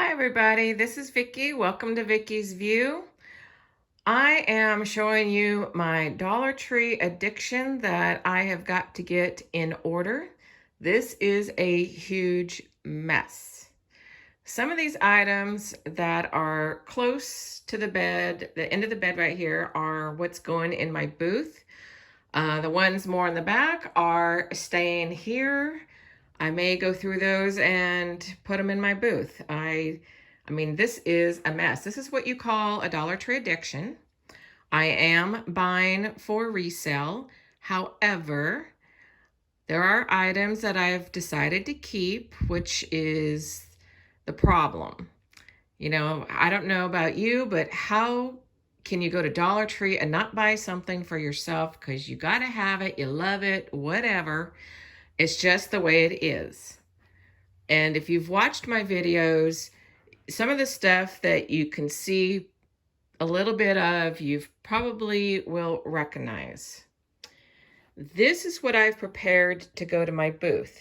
Hi everybody, this is Vickie. Welcome to Vickie's View. I am showing you my Dollar Tree addiction that I have got to get in order. This is a huge mess. Some of these items that are close to the bed, the end of the bed right here, are what's going in my booth. The ones more in the back are staying here. I may go through those and put them in my booth. I mean, this is a mess. This is what you call a Dollar Tree addiction. I am buying for resale. However, there are items that I've decided to keep, which is the problem. You know, I don't know about you, but how can you go to Dollar Tree and not buy something for yourself because you got to have it, you love it, whatever. It's just the way it is. And if you've watched my videos, some of the stuff that you can see a little bit of, you probably will recognize. This is what I've prepared to go to my booth.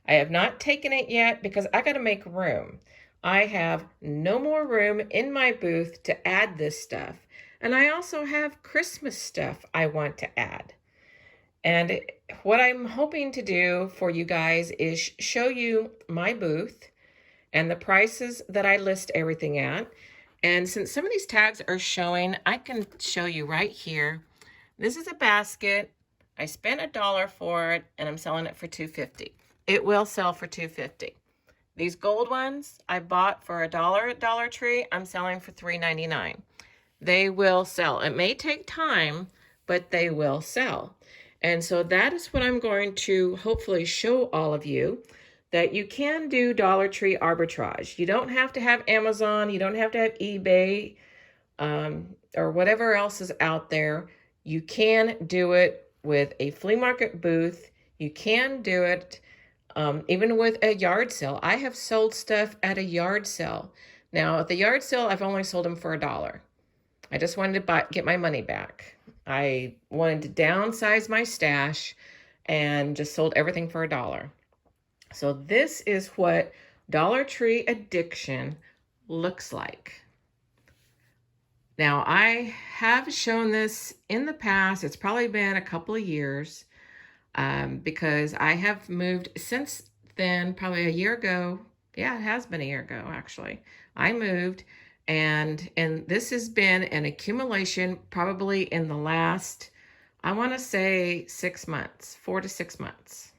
I have not taken it yet because I got to make room. I have no more room in my booth to add this stuff. And I also have Christmas stuff I want to add. And what I'm hoping to do for you guys is show you my booth and the prices that I list everything at. And since some of these tags are showing, I can show you right here. This is a basket. I spent $1 for it and I'm selling it for $2.50. It will sell for $2.50. These gold ones I bought for $1 at Dollar Tree. I'm selling for $3.99. They will sell. It may take time, but they will sell. And so that is what I'm going to hopefully show all of you, that you can do Dollar Tree arbitrage. You don't have to have Amazon. You don't have to have eBay or whatever else is out there. You can do it with a flea market booth. You can do it even with a yard sale. I have sold stuff at a yard sale. Now, at the yard sale, I've only sold them for $1. I just wanted to get my money back. I wanted to downsize my stash and just sold everything for $1. So this is what Dollar Tree addiction looks like. Now, I have shown this in the past. It's probably been a couple of years because I have moved since then, probably a year ago. Yeah, it has been a year ago, actually. I moved. And this has been an accumulation probably in the last, I want to say 6 months, 4 to 6 months.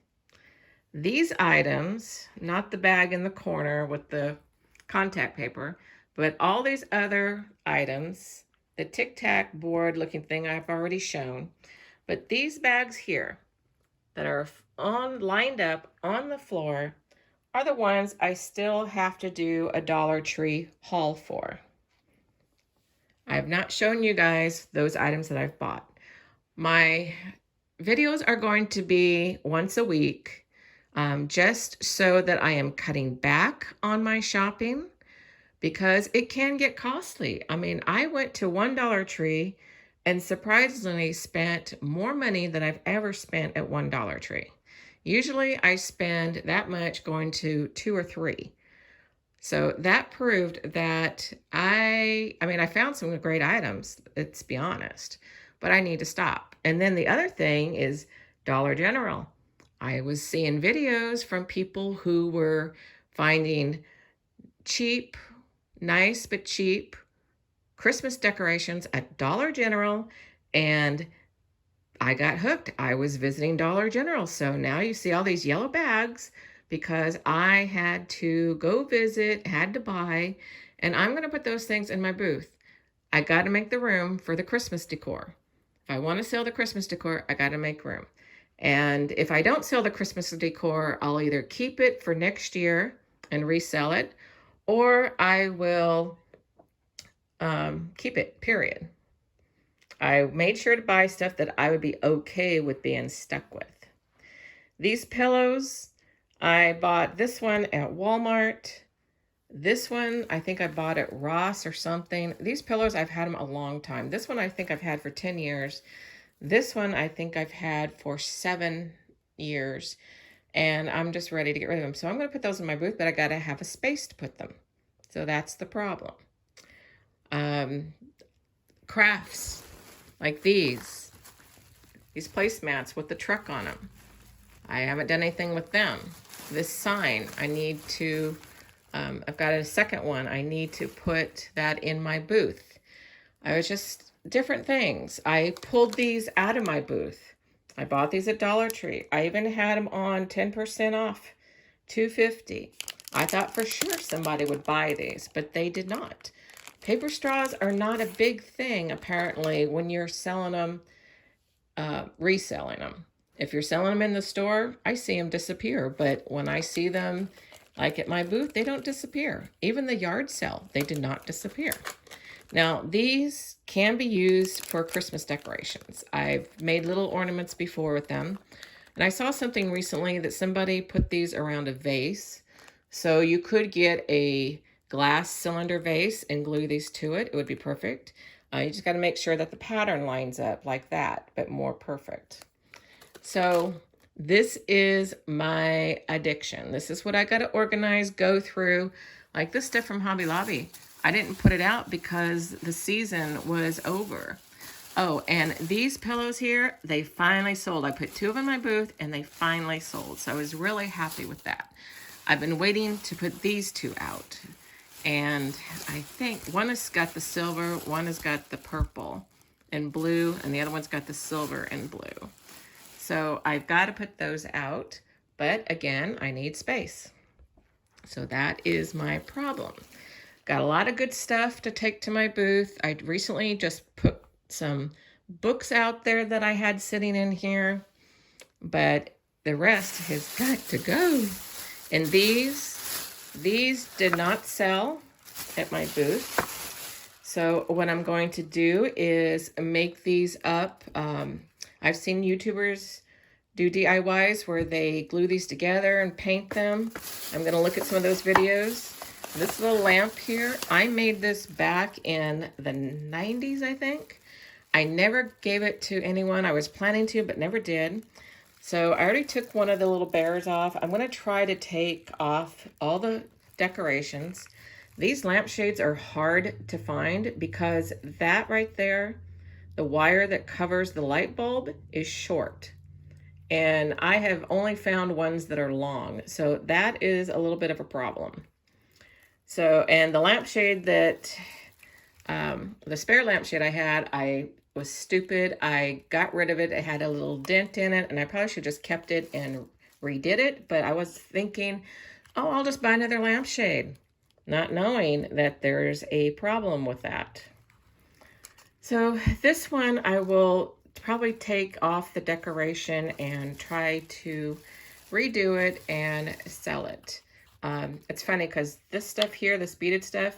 These items, not the bag in the corner with the contact paper, but all these other items, the tic-tac board looking thing I've already shown, but these bags here that are lined up on the floor are the ones I still have to do a Dollar Tree haul for. I have not shown you guys those items that I've bought. My videos are going to be once a week, just so that I am cutting back on my shopping because it can get costly. I mean, I went to one Dollar Tree and surprisingly spent more money than I've ever spent at one Dollar Tree. Usually I spend that much going to 2 or 3. So that proved that I found some great items, let's be honest, but I need to stop. And then the other thing is Dollar General. I was seeing videos from people who were finding cheap, nice but cheap Christmas decorations at Dollar General, and I got hooked. I was visiting Dollar General. So now you see all these yellow bags because I had to go visit, had to buy, and I'm going to put those things in my booth. I got to make the room for the Christmas decor. If I want to sell the Christmas decor, I got to make room. And if I don't sell the Christmas decor, I'll either keep it for next year and resell it, or I will keep it, period. I made sure to buy stuff that I would be okay with being stuck with. These pillows, I bought this one at Walmart. This one, I think I bought at Ross or something. These pillows, I've had them a long time. This one I think I've had for 10 years. This one I think I've had for 7 years. And I'm just ready to get rid of them. So I'm going to put those in my booth, but I got to have a space to put them. So that's the problem. Crafts like these placemats with the truck on them. I haven't done anything with them. This sign, I need to, I've got a second one. I need to put that in my booth. I was just different things. I pulled these out of my booth. I bought these at Dollar Tree. I even had them on 10% off, $2.50. I thought for sure somebody would buy these, but they did not. Paper straws are not a big thing, apparently, when you're selling them, reselling them. If you're selling them in the store, I see them disappear. But when I see them, like at my booth, they don't disappear. Even the yard sale, they did not disappear. Now, these can be used for Christmas decorations. I've made little ornaments before with them. And I saw something recently that somebody put these around a vase. So you could get a glass cylinder vase and glue these to it. It would be perfect. You just got to make sure that the pattern lines up like that, but more perfect. So this is my addiction. This is what I got to organize, go through. Like this stuff from Hobby Lobby. I didn't put it out because the season was over. Oh, and these pillows here, they finally sold. I put 2 of them in my booth and they finally sold. So I was really happy with that. I've been waiting to put these 2 out. And I think one has got the silver, one has got the purple and blue, and the other one's got the silver and blue. So I've got to put those out, but again, I need space. So that is my problem. Got a lot of good stuff to take to my booth. I recently just put some books out there that I had sitting in here, but the rest has got to go. And these did not sell at my booth. So what I'm going to do is make these up. I've seen YouTubers do DIYs where they glue these together and paint them. I'm going to look at some of those videos. This little lamp here, I made this back in the 90s, I think. I never gave it to anyone. I was planning to, but never did. So I already took one of the little bears off. I'm going to try to take off all the decorations. These lampshades are hard to find because that right there, the wire that covers the light bulb is short. And I have only found ones that are long. So that is a little bit of a problem. So, and the lampshade that, the spare lampshade I had, I was stupid. I got rid of it. It had a little dent in it, and I probably should have just kept it and redid it. But I was thinking, oh, I'll just buy another lampshade, not knowing that there's a problem with that. So this one, I will probably take off the decoration and try to redo it and sell it. It's funny because this stuff here, this beaded stuff,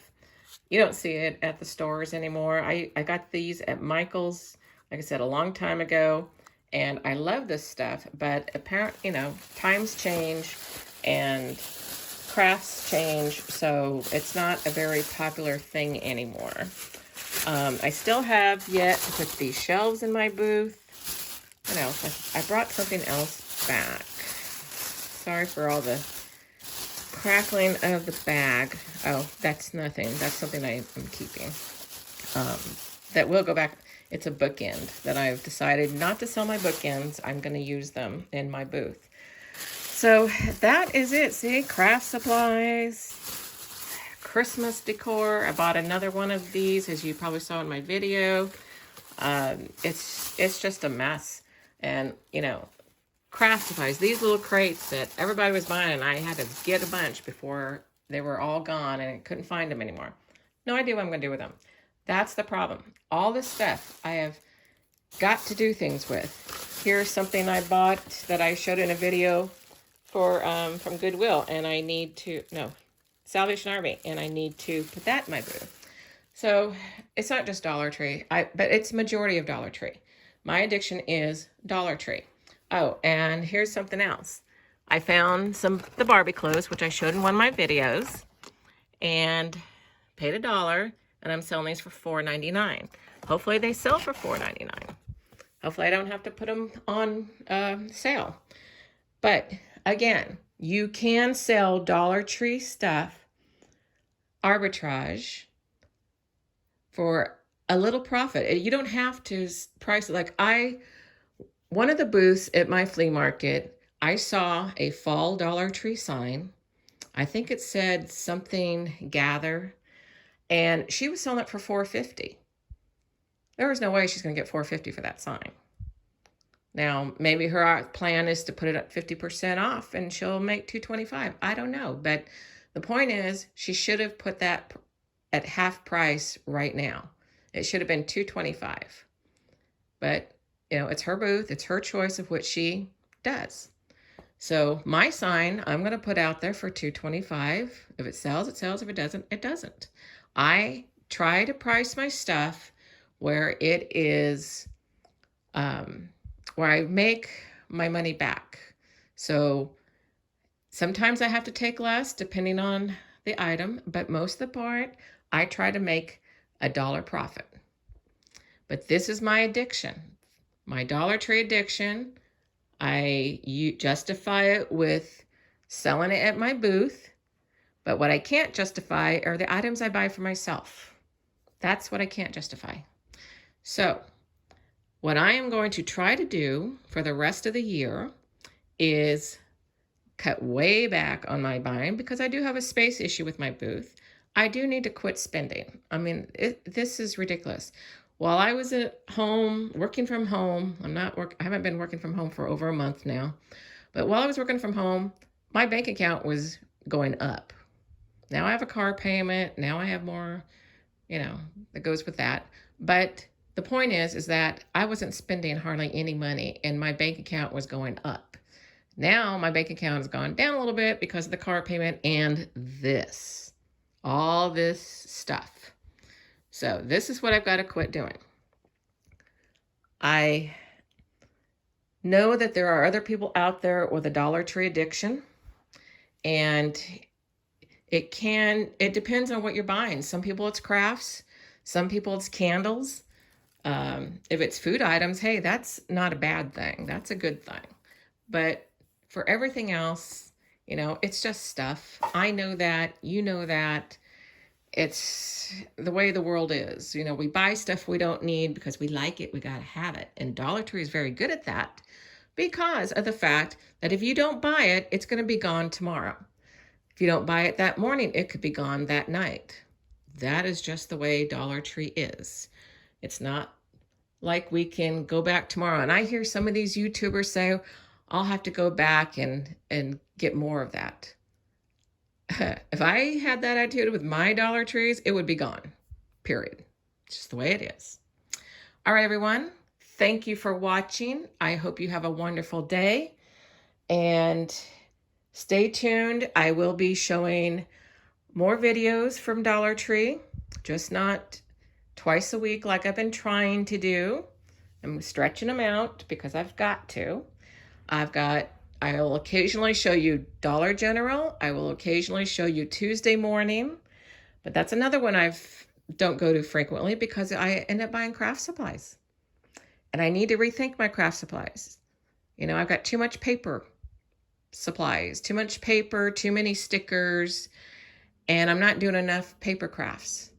you don't see it at the stores anymore. I got these at Michael's, like I said, a long time ago, and I love this stuff, but apparently, you know, times change and crafts change, so it's not a very popular thing anymore. I still have yet to put these shelves in my booth. What else? I brought something else back. Sorry for all the crackling of the bag. Oh, that's nothing. That's something I am keeping. That will go back. It's a bookend that I've decided not to sell my bookends. I'm going to use them in my booth. So that is it. See, craft supplies, Christmas decor. I bought another one of these, as you probably saw in my video. It's just a mess. And, you know, craft supplies, these little crates that everybody was buying, and I had to get a bunch before they were all gone and I couldn't find them anymore. No idea what I'm going to do with them. That's the problem. All this stuff I have got to do things with. Here's something I bought that I showed in a video for from Goodwill, and I need to, no, Salvation Army, and I need to put that in my booth. So it's not just Dollar Tree, but it's majority of Dollar Tree. My addiction is Dollar Tree. Oh, and here's something else. I found the Barbie clothes, which I showed in one of my videos, and paid $1, and I'm selling these for $4.99. Hopefully they sell for $4.99. Hopefully I don't have to put them on sale. But again, you can sell Dollar Tree stuff arbitrage for a little profit. You don't have to price it. Like one of the booths at my flea market, I saw a fall Dollar Tree sign. I think it said something gather, and she was selling it for $4.50. There was no way she's going to get $4.50 for that sign. Now, maybe her plan is to put it at 50% off and she'll make $2.25. I don't know. But the point is, she should have put that at half price right now. It should have been $2.25. But, it's her booth. It's her choice of what she does. So my sign, I'm going to put out there for $2.25. If it sells, it sells. If it doesn't, it doesn't. I try to price my stuff where it is, where I make my money back. So sometimes I have to take less depending on the item, but most of the part, I try to make $1 profit. But this is my addiction. My Dollar Tree addiction. I justify it with selling it at my booth, but what I can't justify are the items I buy for myself. That's what I can't justify. So what I am going to try to do for the rest of the year is cut way back on my buying because I do have a space issue with my booth. I do need to quit spending. I mean, this is ridiculous. While I was at home, working from home, I haven't been working from home for over a month now, but while I was working from home, my bank account was going up. Now I have a car payment. Now I have more, that goes with that. But the point is that I wasn't spending hardly any money and my bank account was going up. Now my bank account has gone down a little bit because of the car payment and all this stuff. So this is what I've got to quit doing. I know that there are other people out there with a Dollar Tree addiction, and it depends on what you're buying. Some people it's crafts, some people it's candles. If it's food items, hey, that's not a bad thing. That's a good thing. But for everything else, it's just stuff. I know that, you know that. It's the way the world is. We buy stuff we don't need because we like it. We got to have it. And Dollar Tree is very good at that because of the fact that if you don't buy it, it's going to be gone tomorrow. If you don't buy it that morning, it could be gone that night. That is just the way Dollar Tree is. It's not like we can go back tomorrow. And I hear some of these YouTubers say, I'll have to go back and get more of that. If I had that attitude with my Dollar Trees, it would be gone, period. It's just the way it is. All right, everyone. Thank you for watching. I hope you have a wonderful day. And stay tuned. I will be showing more videos from Dollar Tree, just not twice a week like I've been trying to do. I'm stretching them out because I've got to. I will occasionally show you Dollar General. I will occasionally show you Tuesday morning, but that's another one I don't go to frequently because I end up buying craft supplies. And I need to rethink my craft supplies. I've got too much paper supplies, too much paper, too many stickers, and I'm not doing enough paper crafts.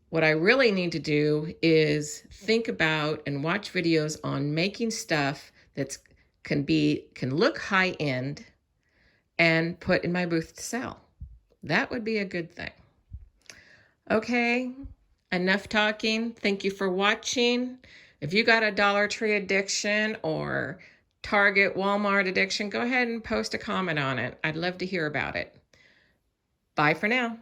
What I really need to do is think about and watch videos on making stuff that's can look high end and put in my booth to sell. That would be a good thing. Okay, enough talking. Thank you for watching. If you got a Dollar Tree addiction or Target, Walmart addiction, go ahead and post a comment on it. I'd love to hear about it. Bye for now.